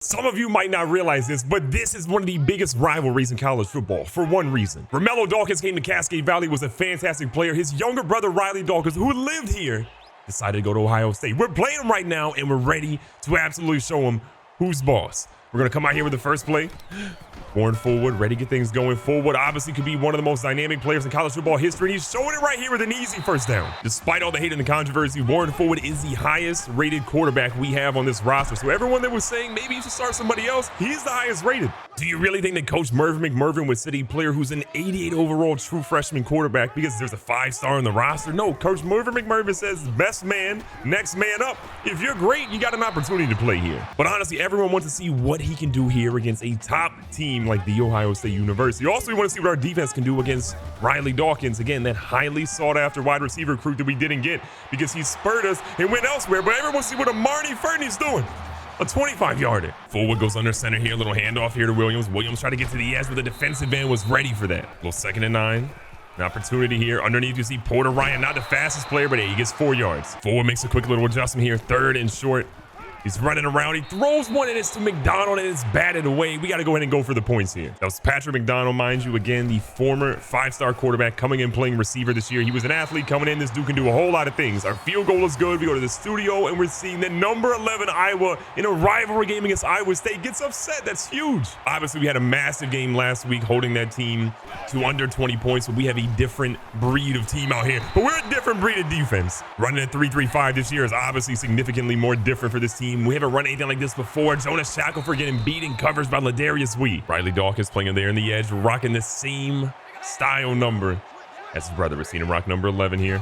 Some of you might not realize this, but this is one of the biggest rivalries in college football for one reason. Romello Dawkins came to Cascade Valley, was a fantastic player. His younger brother, Riley Dawkins, who lived here, decided to go to Ohio State. We're playing him right now, and we're ready to absolutely show him who's boss. We're going to come out here with the first play. Warren Fullwood, ready to get things going. Fullwood obviously could be one of the most dynamic players in college football history. He's showing it right here with an easy first down. Despite all the hate and the controversy, Warren Fullwood is the highest rated quarterback we have on this roster. So everyone that was saying maybe you should start somebody else, he's the highest rated. Do you really think that Coach Mervin McMervin would sit a player who's an 88 overall true freshman quarterback because there's a 5-star on the roster? No, Coach Mervin McMervin says best man, next man up. If you're great, you got an opportunity to play here. But honestly, everyone wants to see what he can do here against a top team like the Ohio State University. Also, we want to see what our defense can do against Riley Dawkins. Again, that highly sought after wide receiver recruit that we didn't get because he spurred us and went elsewhere. But everyone wants to see what Marnie Fernie's doing. A 25-yarder. Fullwood goes under center here. A little handoff here to Williams. Williams tried to get to the edge, but the defensive end was ready for that. A little 2nd and 9. An opportunity here. Underneath, you see Porter Ryan, not the fastest player, but hey, he gets 4 yards. Fullwood makes a quick little adjustment here. 3rd and short. He's running around. He throws one, and it's to McDonald, and it's batted away. We got to go ahead and go for the points here. That was Patrick McDonald, mind you. Again, the former 5-star quarterback coming in playing receiver this year. He was an athlete coming in. This dude can do a whole lot of things. Our field goal is good. We go to the studio, and we're seeing that number 11 Iowa in a rivalry game against Iowa State gets upset. That's huge. Obviously, we had a massive game last week holding that team to under 20 points, but we have a different breed of team out here. But we're a different breed of defense. Running at 3-3-5 this year is obviously significantly more different for this team. We haven't run anything like this before. Jonas Shackelford getting beat in covers by Ladarius Wee. Riley Dawkins playing there in the edge, rocking the same style number as his brother. We're seeing him rock number 11 here.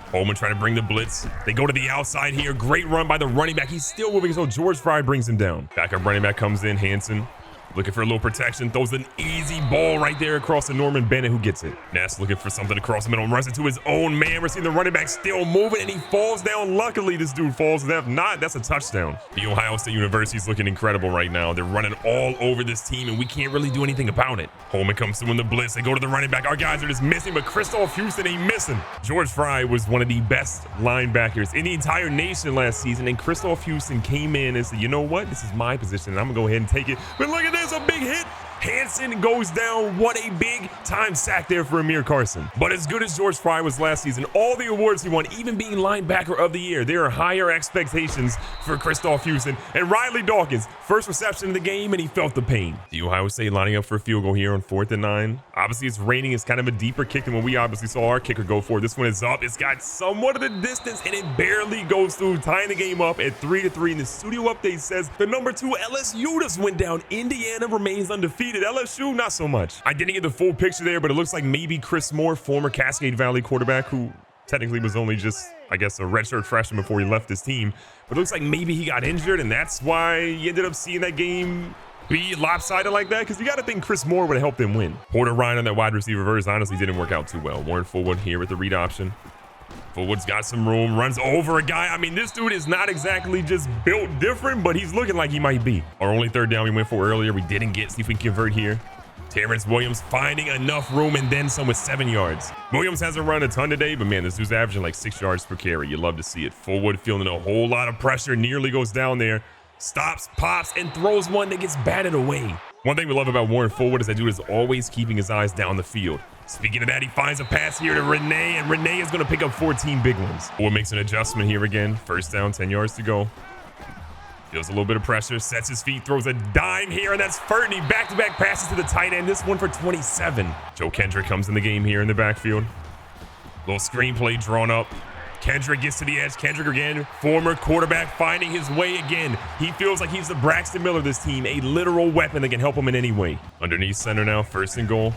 Holman trying to bring the blitz. They go to the outside here. Great run by the running back. He's still moving, so George Fry brings him down. Backup running back comes in. Hanson looking for a little protection, throws an easy ball right there across to Norman Bennett, who gets it. Nass looking for something across the middle, runs into his own man. We're seeing the running back still moving, and he falls down. Luckily, this dude falls. If not, that's a touchdown. The Ohio State University is looking incredible right now. They're running all over this team, and we can't really do anything about it. Holman comes through in the blitz. They go to the running back. Our guys are just missing, but Christoph Houston ain't missing. George Fry was one of the best linebackers in the entire nation last season, and Christoph Houston came in and said, you know what? This is my position, and I'm going to go ahead and take it. But look at this, a big hit. Hanson goes down. What a big time sack there for Amir Carson. But as good as George Fry was last season, all the awards he won, even being linebacker of the year, there are higher expectations for Christoph Houston. And Riley Dawkins, first reception of the game, and he felt the pain. The Ohio State lining up for a field goal here on 4th and 9. Obviously, it's raining. It's kind of a deeper kick than what we obviously saw our kicker go for. This one is up. It's got somewhat of the distance, and it barely goes through, tying the game up at 3-3. And the studio update says the number 2 LSU just went down. Indiana remains undefeated. LSU, not so much. I didn't get the full picture there, but it looks like maybe Chris Moore, former Cascade Valley quarterback, who technically was only just, I guess, a redshirt freshman before he left his team. But it looks like maybe he got injured, and that's why you ended up seeing that game be lopsided like that, because you got to think Chris Moore would have helped them win. Porter Ryan on that wide receiver verse honestly didn't work out too well. Warren Fullwood here with the read option. Fullwood's got some room, runs over a guy. I mean, this dude is not exactly just built different, but he's looking like he might be. Our only 3rd down we went for earlier, we didn't get. See if we can convert here. Terrence Williams finding enough room and then some with 7 yards. Williams hasn't run a ton today, but man, this dude's averaging like 6 yards per carry. You love to see it. Fullwood feeling a whole lot of pressure, nearly goes down there. Stops, pops, and throws one that gets batted away. One thing we love about Warren Fullwood is that dude is always keeping his eyes down the field. Speaking of that, he finds a pass here to Renee, and Renee is going to pick up 14 big ones. Fullwood makes an adjustment here again. 1st down, 10 yards to go. Feels a little bit of pressure, sets his feet, throws a dime here, and that's Fernie. Back-to-back passes to the tight end. This one for 27. Joe Kendrick comes in the game here in the backfield. Little screenplay drawn up. Kendrick gets to the edge. Kendrick again, former quarterback, finding his way again. He feels like he's the Braxton Miller of this team, a literal weapon that can help him in any way. Underneath center now, 1st and goal.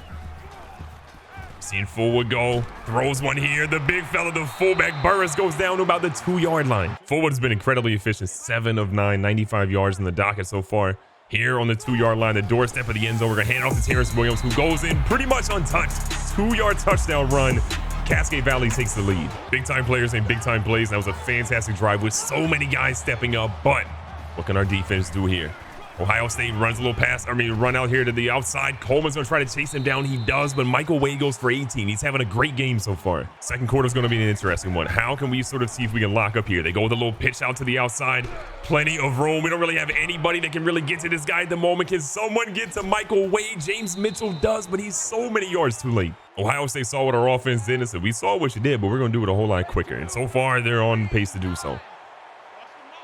Seen Fullwood go, throws one here. The big fella, the fullback, Burris, goes down to about the 2-yard line. Fullwood has been incredibly efficient. 7 of 9, 95 yards in the docket so far. Here on the 2-yard line, the doorstep of the end zone. We're going to hand off to Terrence Williams, who goes in pretty much untouched. 2-yard touchdown run. Cascade Valley takes the lead. Big-time players and big-time plays. That was a fantastic drive with so many guys stepping up. But what can our defense do here? Ohio State runs a little pass, run out here to the outside. Coleman's gonna try to chase him down. He does, but Michael Wade goes for 18. He's having a great game so far. Second quarter is gonna be an interesting one. How can we sort of see if we can lock up here? They go with a little pitch out to the outside. Plenty of room. We don't really have anybody that can really get to this guy at the moment. Can someone get to Michael Wade? James Mitchell does, but he's so many yards too late. Ohio State saw what our offense did and said, we saw what you did, but we're gonna do it a whole lot quicker. And so far, they're on pace to do so.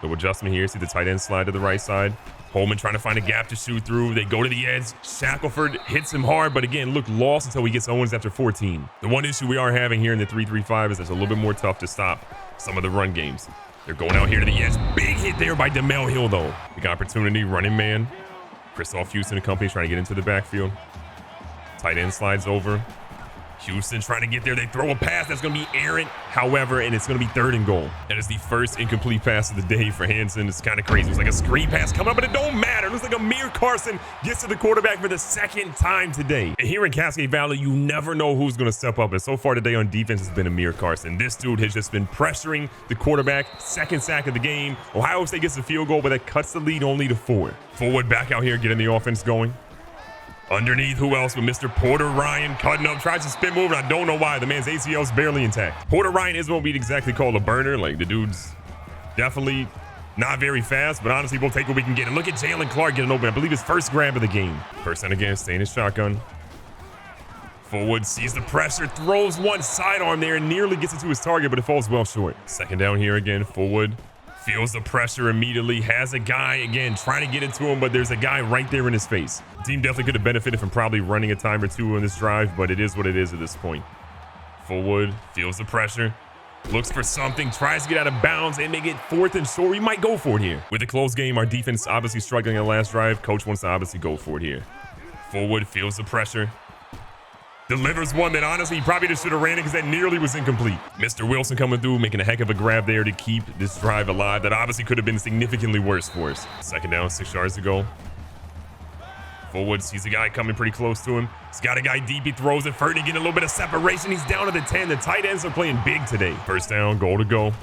No adjustment here. See the tight end slide to the right side. Holman trying to find a gap to shoot through. They go to the edge. Shackelford hits him hard, but again, look lost until he gets Owens after 14. The one issue we are having here in the 3-3-5 is it's a little bit more tough to stop some of the run games. They're going out here to the edge. Big hit there by DeMel Hill, though. Big opportunity, running man. Christoph Houston and company trying to get into the backfield. Tight end slides over. Houston trying to get there. They throw a pass that's going to be errant, however, and it's going to be 3rd and goal. That is the first incomplete pass of the day for Hansen. It's kind of crazy. It's like a screen pass coming up, but it don't matter. It looks like Amir Carson gets to the quarterback for the 2nd time today. And here in Cascade Valley, you never know who's going to step up. And so far today on defense has been Amir Carson. This dude has just been pressuring the quarterback. 2nd sack of the game. Ohio State gets the field goal, but that cuts the lead only to 4. Forward back out here, getting the offense going. Underneath, who else but Mr. Porter Ryan cutting up, tries to spin move, and I don't know why. The man's ACL is barely intact. Porter Ryan is what we'd exactly call a burner. Like, the dude's definitely not very fast, but honestly, we'll take what we can get. And look at Jalen Clark getting open. I believe his first grab of the game. First and again, staying in shotgun. Forward sees the pressure, throws one sidearm there, and nearly gets it to his target, but it falls well short. 2nd down here again, Forward. Feels the pressure immediately, has a guy, again, trying to get it to him, but there's a guy right there in his face. The team definitely could have benefited from probably running a time or two on this drive, but it is what it is at this point. Forward, feels the pressure, looks for something, tries to get out of bounds, and they get 4th and short. We might go for it here. With a close game, our defense obviously struggling in the last drive. Coach wants to obviously go for it here. Forward, feels the pressure. Delivers one that honestly he probably just should have ran it because that nearly was incomplete. Mr. Wilson coming through, making a heck of a grab there to keep this drive alive. That obviously could have been significantly worse for us. 2nd down, 6 yards to go. Forward sees a guy coming pretty close to him. He's got a guy deep. He throws it. Ferdy getting a little bit of separation. He's down to the 10. The tight ends are playing big today. 1st down, goal to go.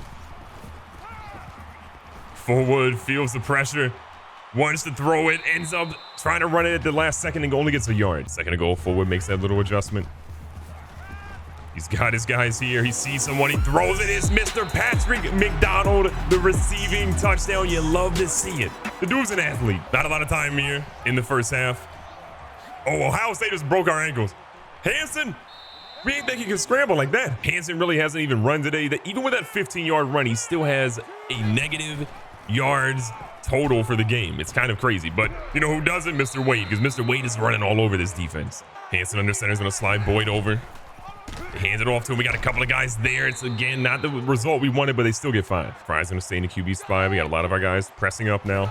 Forward feels the pressure. Wants to throw it, ends up trying to run it at the last second and only gets a yard. 2nd to go, Forward makes that little adjustment. He's got his guys here. He sees someone, he throws it. It's Mr. Patrick McDonald, the receiving touchdown. You love to see it. The dude's an athlete. Not a lot of time here in the first half. Oh, Ohio State just broke our ankles. Hansen, we didn't think he could scramble like that. Hansen really hasn't even run today. Even with that 15-yard run, he still has a negative yards total for the game. It's kind of crazy, but you know who doesn't? Mr. Wade, because Mr. Wade is running all over this defense. Hansen under center is going to slide Boyd over. They hand it off to him. We got a couple of guys there. It's again not the result we wanted, but they still get 5. Fry's going to stay in the QB spot. We got a lot of our guys pressing up now.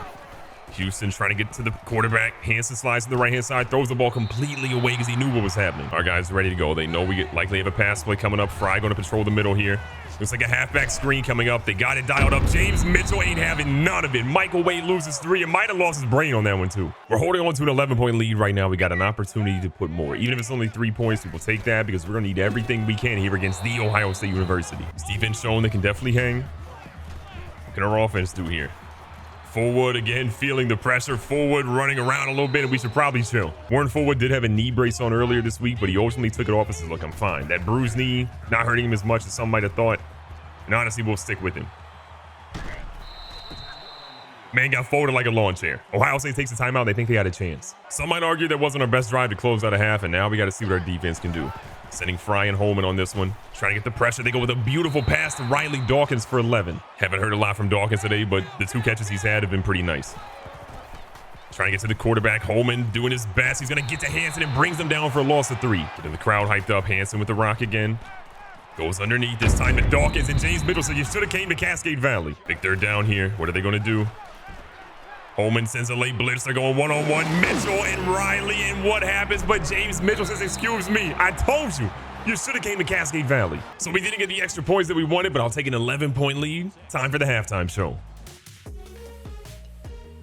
Houston trying to get to the quarterback. Hansen slides to the right-hand side, throws the ball completely away because he knew what was happening. Our guys ready to go. They know we likely have a pass play coming up. Fry going to patrol the middle here. Looks like a halfback screen coming up. They got it dialed up. James Mitchell ain't having none of it. Michael Wade loses 3. It might have lost his brain on that one, too. We're holding on to an 11-point lead right now. We got an opportunity to put more. Even if it's only 3 points, we will take that because we're going to need everything we can here against the Ohio State University. This defense showing they can definitely hang. What can our offense do here? Forward again, feeling the pressure. Forward running around a little bit, and we should probably chill. Warren Forward did have a knee brace on earlier this week, but he ultimately took it off and said, look, I'm fine. That bruised knee, not hurting him as much as some might have thought. And honestly, we'll stick with him. Man got folded like a lawn chair. Ohio State takes the timeout. They think they had a chance. Some might argue that wasn't our best drive to close out a half, and now we got to see what our defense can do. Sending Fry and Holman on this one. Trying to get the pressure. They go with a beautiful pass to Riley Dawkins for 11. Haven't heard a lot from Dawkins today, but the 2 catches he's had have been pretty nice. Trying to get to the quarterback. Holman doing his best. He's going to get to Hansen and brings them down for a loss of 3. Getting the crowd hyped up. Hansen with the rock again. Goes underneath this time to Dawkins, and James Mitchell said you should have came to Cascade Valley. Big 3rd down here. What are they going to do? Holman sends a late blitz. They're going one-on-one. Mitchell and Riley, and what happens? But James Mitchell says, excuse me, I told you. You should have came to Cascade Valley. So we didn't get the extra points that we wanted, but I'll take an 11-point lead. Time for the halftime show.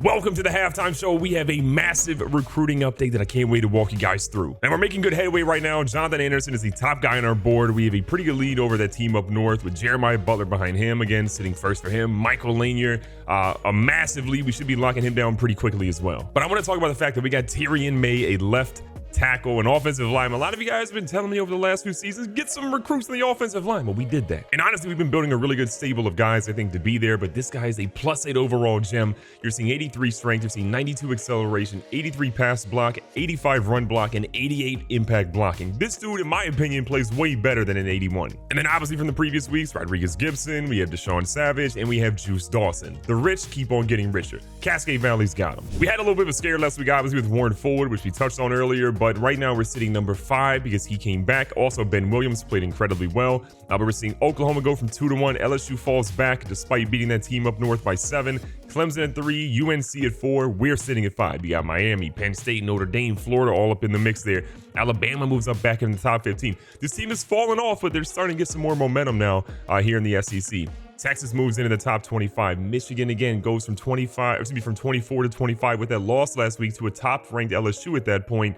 Welcome to the halftime show. We have a massive recruiting update that I can't wait to walk you guys through. And we're making good headway right now. Jonathan Anderson is the top guy on our board. We have a pretty good lead over that team up north with Jeremiah Butler behind him, again, sitting first for him. Michael Lanier, a massive lead. We should be locking him down pretty quickly as well. But I want to talk about the fact that we got Tyrion May, a left tackle and offensive line. A lot of you guys have been telling me over the last few seasons, get some recruits in the offensive line. Well, we did that. And honestly, we've been building a really good stable of guys, I think, to be there. But this guy is a +8 overall gem. You're seeing 83 strength. You're seeing 92 acceleration, 83 pass block, 85 run block, and 88 impact blocking. This dude, in my opinion, plays way better than an 81. And then obviously from the previous weeks, Rodriguez Gibson, we have Deshaun Savage, and we have Juice Dawson. The rich keep on getting richer. Cascade Valley's got them. We had a little bit of a scare last week, obviously, with Warren Forward, which we touched on earlier. But right now we're sitting number 5 because he came back. Also, Ben Williams played incredibly well. But we're seeing Oklahoma go from 2-1. LSU falls back despite beating that team up north by 7. Clemson at 3, UNC at 4. We're sitting at 5. You got Miami, Penn State, Notre Dame, Florida all up in the mix there. Alabama moves up back in the top 15. This team has fallen off, but they're starting to get some more momentum now here in the SEC. Texas moves into the top 25. Michigan again goes from 24 to 25 with that loss last week to a top-ranked LSU at that point.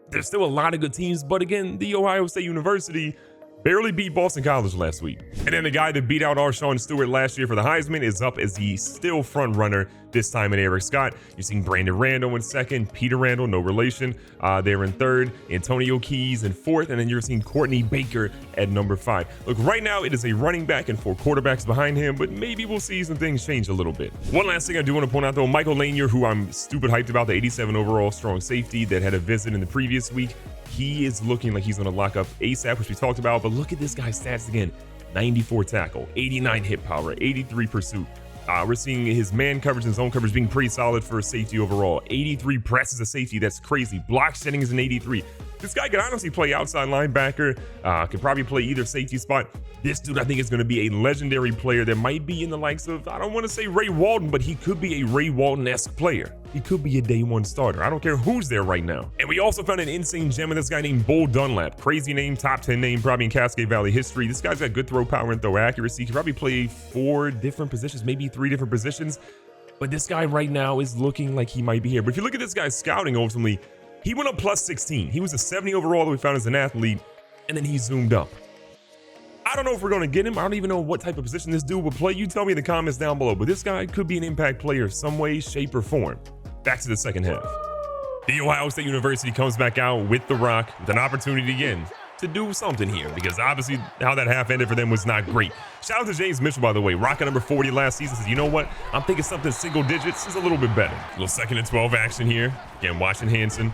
There's still a lot of good teams, but again, the Ohio State University barely beat Boston College last week. And then the guy that beat out Arshawn Stewart last year for the Heisman is up as the still front runner, this time in Eric Scott. You're seeing Brandon Randall in second, Peter Randall, no relation, they're in third, Antonio Keys in fourth, and then you're seeing Courtney Baker at number 5. Look, right now it is a running back and 4 quarterbacks behind him, but maybe we'll see some things change a little bit. One last thing I do want to point out though, Michael Lanier, who I'm stupid hyped about, the 87 overall strong safety that had a visit in the previous week. He is looking like he's going to lock up ASAP, which we talked about, but look at this guy's stats again. 94 tackle, 89 hit power, 83 pursuit. We're seeing his man coverage and zone coverage being pretty solid for a safety overall. 83 press as a safety, that's crazy. Block setting is an 83. This guy could honestly play outside linebacker, could probably play either safety spot. This dude, I think, is going to be a legendary player that might be in the likes of, I don't want to say Ray Walton, but he could be a Ray Walton-esque player. He could be a day one starter. I don't care who's there right now. And we also found an insane gem in this guy named Bull Dunlap. Crazy name, top 10 name, probably in Cascade Valley history. This guy's got good throw power and throw accuracy. He could probably play 4 different positions, maybe 3 different positions. But this guy right now is looking like he might be here. But if you look at this guy's scouting, ultimately, he went up +16. He was a 70 overall that we found as an athlete, and then he zoomed up. I don't know if we're going to get him. I don't even know what type of position this dude will play. You tell me in the comments down below. But this guy could be an impact player some way, shape, or form. Back to the second half. The Ohio State University comes back out with the rock, with an opportunity again to do something here, because obviously how that half ended for them was not great. Shout out to James Mitchell, by the way, rocking number 40 last season. Says, you know what? I'm thinking something single digits is a little bit better. A little 2nd and 12 action here. Again, watching Hanson.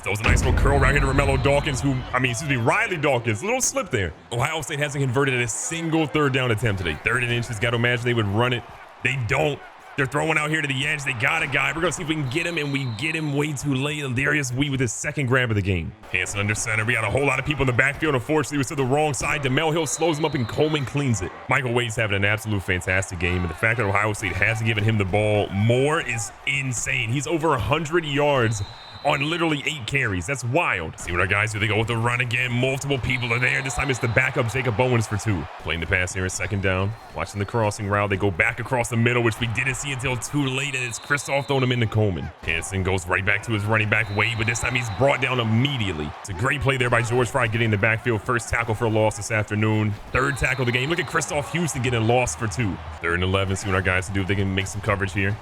That was a nice little curl right here to Romello Dawkins, Riley Dawkins. A little slip there. Ohio State hasn't converted a single 3rd down attempt today. 3rd and inches. Got to imagine they would run it. They don't. They're throwing out here to the edge. They got a guy. We're going to see if we can get him, and we get him way too late. And Darius Wee with his 2nd grab of the game. Hanson under center. We got a whole lot of people in the backfield. Unfortunately, it was to the wrong side. DeMel Hill slows him up, and Coleman cleans it. Michael Wade's having an absolute fantastic game, and the fact that Ohio State hasn't given him the ball more is insane. He's over 100 yards on literally 8 carries. That's wild. See what our guys do. They go with the run again. Multiple people are there. This time it's the backup Jacob Owens for 2. Playing the pass here in 2nd down. Watching the crossing route. They go back across the middle, which we didn't see until too late, and it's Kristoff throwing him into Coleman. Hanson goes right back to his running back Wade, but this time he's brought down immediately. It's a great play there by George Fry getting in the backfield. 1st tackle for a loss this afternoon. 3rd tackle of the game. Look at Kristoff Houston getting lost for 2. 3rd and 11. See what our guys can do if they can make some coverage here.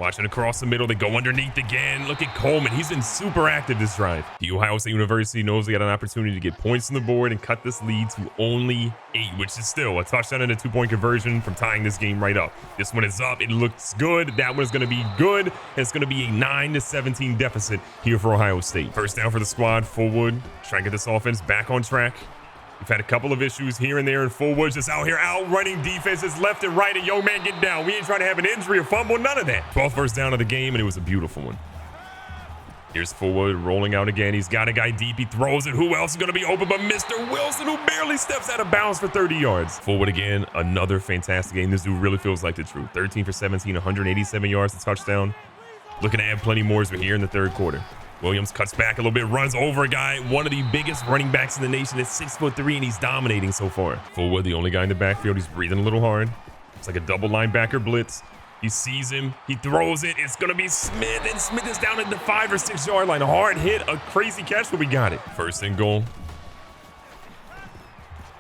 Watching across the middle, they go underneath again. Look at Coleman. He's been super active this drive. The Ohio State University knows they got an opportunity to get points on the board and cut this lead to only 8, which is still a touchdown and a 2-point conversion from tying this game right up. This one is up. It looks good. That one is going to be good. And it's going to be a 9-17 deficit here for Ohio State. 1st down for the squad. Fullwood trying to get this offense back on track. We've had a couple of issues here and there in Fullwood, just out here outrunning defenses left and right, and young man get down. We ain't trying to have an injury or fumble, none of that. 12th first down of the game, and it was a beautiful one. Here's Fullwood rolling out again. He's got a guy deep. He throws it. Who else is going to be open but Mr. Wilson, who barely steps out of bounds for 30 yards. Fullwood again, another fantastic game. This dude really feels like the truth. 13 for 17, 187 yards, a touchdown. Looking to add plenty more as we're here in the 3rd quarter. Williams cuts back a little bit, runs over a guy, one of the biggest running backs in the nation at 6'3", and he's dominating so far. Fullwood, the only guy in the backfield. He's breathing a little hard. It's like a double linebacker blitz. He sees him. He throws it. It's going to be Smith, and Smith is down at the 5 or 6 yard line. A hard hit, a crazy catch, but we got it. First and goal.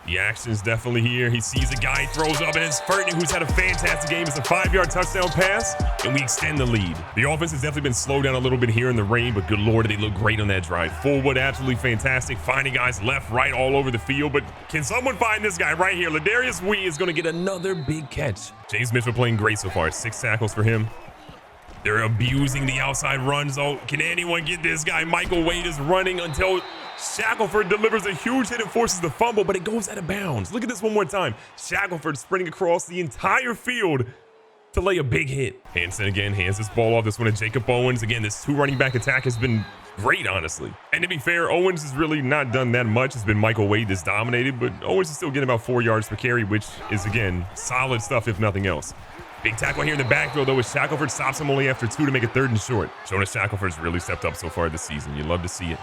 The action's definitely here. He sees a guy, throws up, and it's Furton, who's had a fantastic game. It's a 5-yard touchdown pass, and we extend the lead. The offense has definitely been slowed down a little bit here in the rain, but good Lord, they look great on that drive. Fullwood, absolutely fantastic. Finding guys left, right, all over the field, but can someone find this guy right here? Ladarius Wee is going to get another big catch. James Mitchell playing great so far. 6 tackles for him. They're abusing the outside runs. Oh, can anyone get this guy? Michael Wade is running until Shackelford delivers a huge hit and forces the fumble, but it goes out of bounds. Look at this one more time. Shackelford sprinting across the entire field to lay a big hit. Hanson again hands this ball off. This one to Jacob Owens. Again, this 2 running back attack has been great, honestly. And to be fair, Owens has really not done that much. It's been Michael Wade that's dominated, but Owens is still getting about 4 yards per carry, which is, again, solid stuff if nothing else. Big tackle here in the backfield, though, as Shackelford stops him only after 2 to make it 3rd and short. Jonas Shackelford's really stepped up so far this season. You love to see it.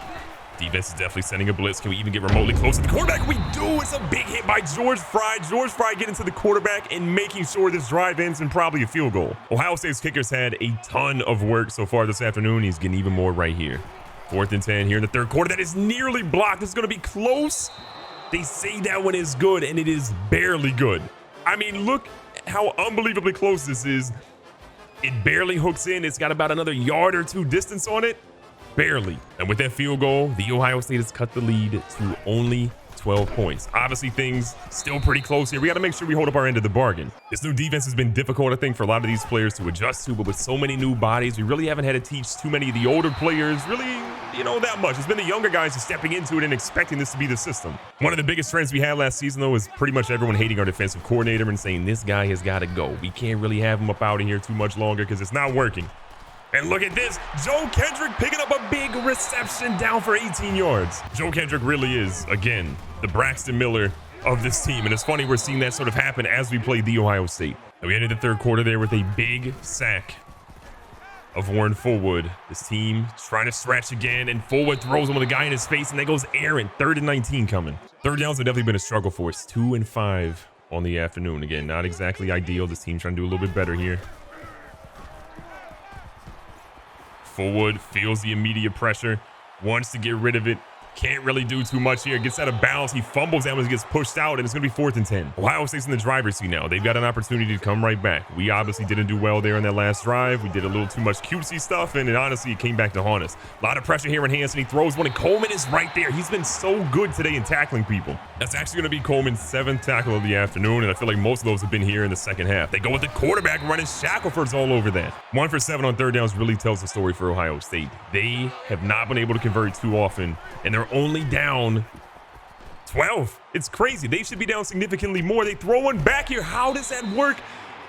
Defense is definitely sending a blitz. Can we even get remotely close to the quarterback? We do. It's a big hit by George Fry. George Fry getting to the quarterback and making sure this drive ends in probably a field goal. Ohio State's kickers had a ton of work so far this afternoon. He's getting even more right here. 4th and 10 here in the 3rd quarter. That is nearly blocked. It's going to be close. They say that one is good, and it is barely good. I mean, look how unbelievably close this is. It barely hooks in. It's got about another yard or 2 distance on it. Barely. And with that field goal, the Ohio State has cut the lead to only 12 points. Obviously, things still pretty close here. We got to make sure we hold up our end of the bargain. This new defense has been difficult, I think, for a lot of these players to adjust to, but with so many new bodies, we really haven't had to teach too many of the older players really, that much. It's been the younger guys just stepping into it and expecting this to be the system. One of the biggest trends we had last season, though, is pretty much everyone hating our defensive coordinator and saying this guy has got to go. We can't really have him up out of here too much longer because it's not working. And look at this, Joe Kendrick picking up a big reception down for 18 yards. Joe Kendrick really is, again, the Braxton Miller of this team. And it's funny, we're seeing that sort of happen as we play the Ohio State. And we ended the 3rd quarter there with a big sack of Warren Fullwood. This team trying to stretch again, and Fullwood throws him with a guy in his face, and there goes Aaron. 3rd and 19 coming. 3rd downs have definitely been a struggle for us. 2 and 5 on the afternoon. Again, not exactly ideal. This team trying to do a little bit better here. Fullwood feels the immediate pressure, wants to get rid of it, can't really do too much here, gets out of bounds, he fumbles that one, gets pushed out, and it's going to be 4th and 10. Ohio State's in the driver's seat now. They've got an opportunity to come right back. We obviously didn't do well there in that last drive. We did a little too much cutesy stuff, and honestly, it came back to haunt us. A lot of pressure here in Hanson. He throws one, and Coleman is right there. He's been so good today in tackling people. That's actually going to be Coleman's 7th tackle of the afternoon, and I feel like most of those have been here in the second half. They go with the quarterback running. Shackelford's all over that. 1 for 7 on 3rd downs really tells the story for Ohio State. They have not been able to convert too often, and they're only down 12. It's crazy. They should be down significantly more. They throw one back here. How does that work?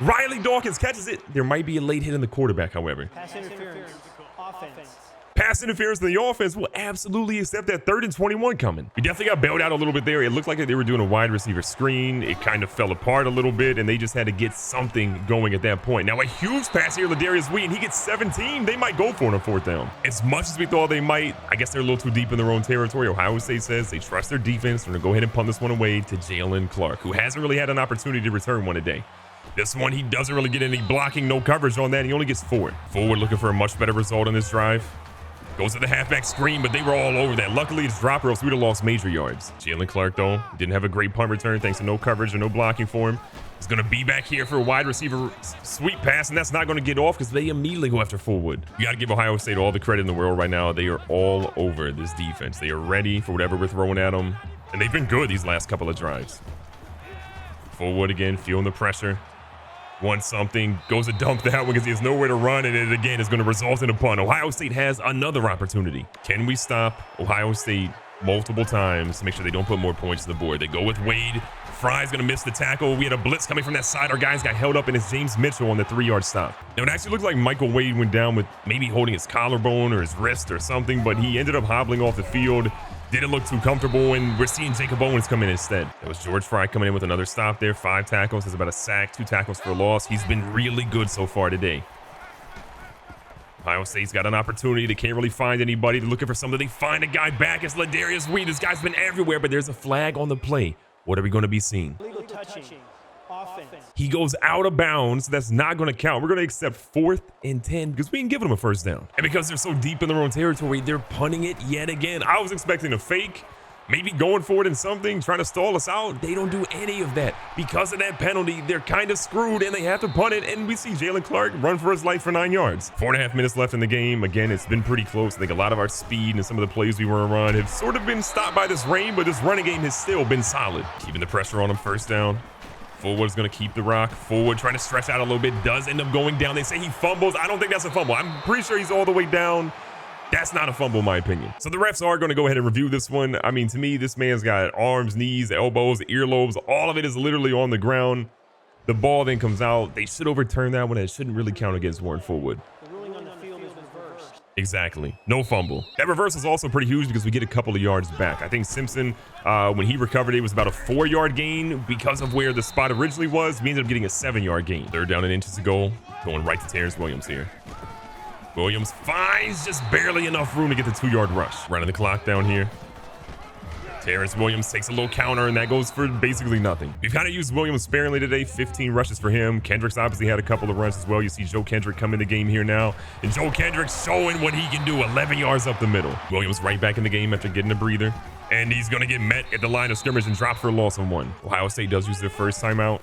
Riley Dawkins catches it. There might be a late hit in the quarterback, however. Pass interference. Offense. Pass interference in the offense will absolutely accept that 3rd and 21 coming. We definitely got bailed out a little bit there. It looked like they were doing a wide receiver screen. It kind of fell apart a little bit, and they just had to get something going at that point. Now, a huge pass here, Ladarius Wee, and he gets 17. They might go for it on 4th down. As much as we thought they might, I guess they're a little too deep in their own territory. Ohio State says they trust their defense. They're going to go ahead and punt this one away to Jalen Clark, who hasn't really had an opportunity to return one today. This one, he doesn't really get any blocking, no coverage on that. He only gets 4. Forward looking for a much better result on this drive. Goes to the halfback screen, but they were all over that. Luckily, it's drop, or else we would have lost major yards. Jalen Clark, though, didn't have a great punt return thanks to no coverage or no blocking for him. He's going to be back here for a wide receiver sweep pass, and that's not going to get off because they immediately go after Fullwood. You got to give Ohio State all the credit in the world right now. They are all over this defense. They are ready for whatever we're throwing at them, and they've been good these last couple of drives. Fullwood again, feeling the pressure. Wants something, goes to dump that one because he has nowhere to run, and it again is going to result in a punt. Ohio State has another opportunity. Can we stop Ohio State multiple times to make sure they don't put more points on the board? They go with Wade. Fry's going to miss the tackle. We had a blitz coming from that side. Our guys got held up, and it's James Mitchell on the 3-yard stop. Now, it actually looked like Michael Wade went down with maybe holding his collarbone or his wrist or something, but he ended up hobbling off the field. Didn't look too comfortable, and we're seeing Jacob Owens come in instead. It was George Fry coming in with another stop there. 5 tackles. That's about a sack, 2 tackles for a loss. He's been really good so far today. Ohio State's got an opportunity. They can't really find anybody. They're looking for something. They find a guy back. It's Ladarius Wee. This guy's been everywhere, but there's a flag on the play. What are we going to be seeing? Illegal touching. Offense. He goes out of bounds. That's not going to count. We're going to accept 4th and 10 because we ain't giving them a first down. And because they're so deep in their own territory, they're punting it yet again. I was expecting a fake, maybe going for it in something, trying to stall us out. They don't do any of that. Because of that penalty, they're kind of screwed and they have to punt it. And we see Jalen Clark run for his life for 9 yards. 4.5 minutes left in the game. Again, it's been pretty close. I think a lot of our speed and some of the plays we were run have sort of been stopped by this rain, but this running game has still been solid. Keeping the pressure on them, first down. Fullwood's going to keep the rock. Fullwood trying to stretch out a little bit. Does end up going down. They say he fumbles. I don't think that's a fumble. I'm pretty sure he's all the way down. That's not a fumble in my opinion. So the refs are going to go ahead and review this one. I mean, to me, this man's got arms, knees, elbows, earlobes. All of it is literally on the ground. The ball then comes out. They should overturn that one. It shouldn't really count against Warren Fullwood. The ruling on the field is reversed. Exactly. No fumble. That reversal is also pretty huge because we get a couple of yards back. I think Simpson, when he recovered, it was about a 4-yard gain because of where the spot originally was. We ended up getting a 7-yard gain. 3rd down and inches to go. Going right to Terrence Williams here. Williams finds just barely enough room to get the 2-yard rush. Running the clock down here. Terrence Williams takes a little counter, and that goes for basically nothing. We've kind of used Williams sparingly today. 15 rushes for him. Kendricks obviously had a couple of runs as well. You see Joe Kendrick come in the game here now. And Joe Kendrick's showing what he can do. 11 yards up the middle. Williams right back in the game after getting a breather. And he's going to get met at the line of scrimmage and drop for a loss of 1. Ohio State does use their first timeout.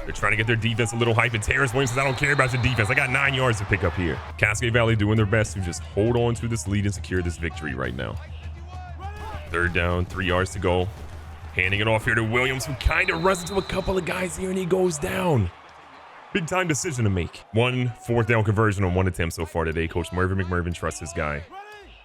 They're trying to get their defense a little hype, and Terrence Williams says, I don't care about your defense. I got 9 yards to pick up here. Cascade Valley doing their best to just hold on to this lead and secure this victory right now. 3rd down, 3 yards to go. Handing it off here to Williams, who kind of runs into a couple of guys here, and he goes down. Big time decision to make. 1 4th down conversion on 1 attempt so far today. Coach Mervin McMervin trusts his guy.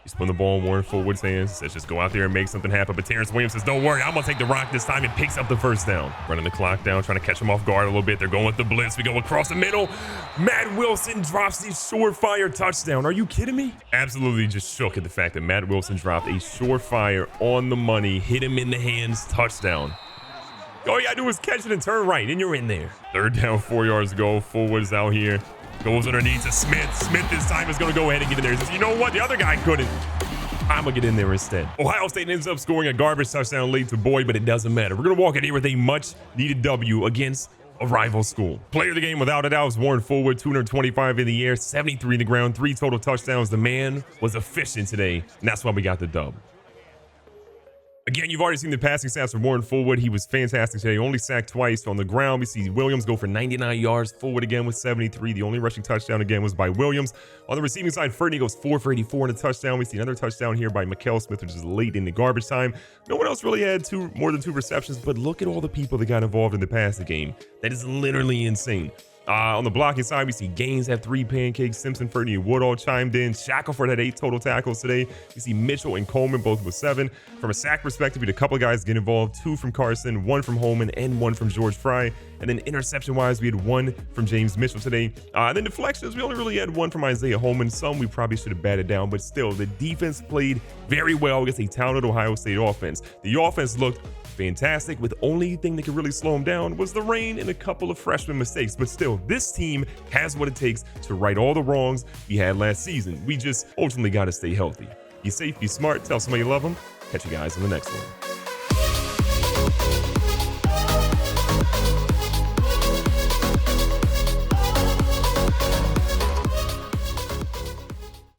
He's putting the ball in Warren Fullwood's hands. Says just go out there and make something happen. But Terrence Williams says, don't worry, I'm going to take the rock this time, and picks up the first down. Running the clock down, trying to catch him off guard a little bit. They're going with the blitz. We go across the middle. Matt Wilson drops the surefire touchdown. Are you kidding me? Absolutely just shook at the fact that Matt Wilson dropped a surefire on the money, hit him in the hands, touchdown. All you got to do is catch it and turn right, and you're in there. 3rd down, 4 yards to go. Fullwood is out here. Goes underneath to Smith. Smith this time is going to go ahead and get in there. He says, you know what? The other guy couldn't. I'm going to get in there instead. Ohio State ends up scoring a garbage touchdown late to Boyd, but it doesn't matter. We're going to walk in here with a much-needed W against a rival school. Player of the game, without a doubt, was Warren Fullwood. 225 in the air, 73 in the ground, 3 total touchdowns. The man was efficient today, and that's why we got the dub. Again, you've already seen the passing stats from Warren Fullwood. He was fantastic today. Only sacked twice on the ground. We see Williams go for 99 yards. Fullwood again with 73. The only rushing touchdown again was by Williams. On the receiving side, Fernie goes 4 for 84 in a touchdown. We see another touchdown here by Mikael Smith, which is late in the garbage time. No one else really had more than 2 receptions, but look at all the people that got involved in the passing game. That is literally insane. On the blocking side, we see Gaines have 3 pancakes. Simpson, Fernie, and Wood all chimed in. Shackelford had 8 total tackles today. We see Mitchell and Coleman both with 7. From a sack perspective, we had a couple of guys get involved. 2 from Carson, 1 from Holman, and 1 from George Fry. And then interception-wise, we had 1 from James Mitchell today. And then deflections, we only really had 1 from Isaiah Holman. Some we probably should have batted down, but still, the defense played very well against a talented Ohio State offense. The offense looked fantastic, with the only thing that could really slow them down was the rain and a couple of freshman mistakes. But still, this team has what it takes to right all the wrongs we had last season. We just ultimately got to stay healthy. Be safe, be smart, tell somebody you love them. Catch you guys in the next one.